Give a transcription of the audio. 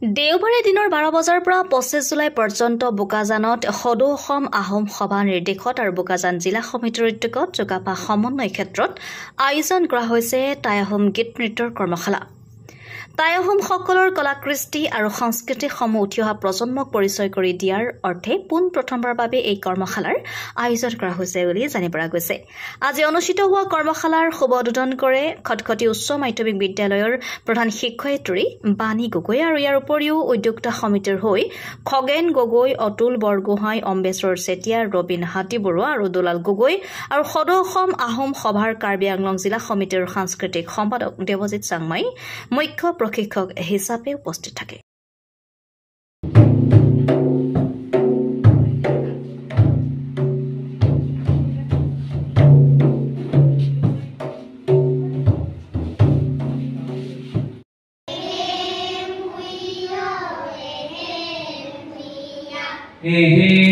দেওবাৰে দিনৰ 12 বজাৰ পৰা 25 জুলাই পৰ্যন্ত বোকাজানত সদৌ অসম আহোম সভা নিৰ্দেশত আৰু বোকাজান জিলা সমিতিৰ উদ্যোগত যোগাভ্যাস সমন্বয় ক্ষেত্ৰত আয়োজন কৰা হৈছে টাই আহোম গীত নৃত্যৰ কৰ্মশালা। টাই আহোমসকলৰ কলাকৃষ্টি আৰু সংস্কৃতিসমূহ উঠি অহা প্ৰজন্মক পৰিচয় কৰি দিয়াৰ অৰ্থে পোনপ্ৰথমবাৰৰ বাবে এই কৰ্মশালাৰ আয়োজন কৰা হৈছে বুলি জানিব পৰা গৈছে। আজি অনুষ্ঠিত হোৱা কৰ্মশালাৰ শুভ উদ্বোধন কৰে খটখটি উচ্চ মাধ্যমিক বিদ্যালয়ৰ প্ৰধান শিক্ষয়িত্ৰী বাণী গগৈ আৰু ইয়াৰ উপৰিও উদ্যোক্তা সমিতিৰ হৈ খগেন গগৈ, অতুল বৰগোহাঁই, অম্বেশ্বৰ চেতিয়া, ৰবীন হাতীবৰুৱা আৰু দুলাল গগৈ আৰু সদৌ অসম আহোম সভাৰ কাৰ্বি আংলং জিলা সমিতিৰ সাংস্কৃতিক সম্পাদক দেৱজিৎ চাংমাই মুখ্য প্ৰশিক্ষক হিচাপে উপস্থিত থাকে। Hey, hey,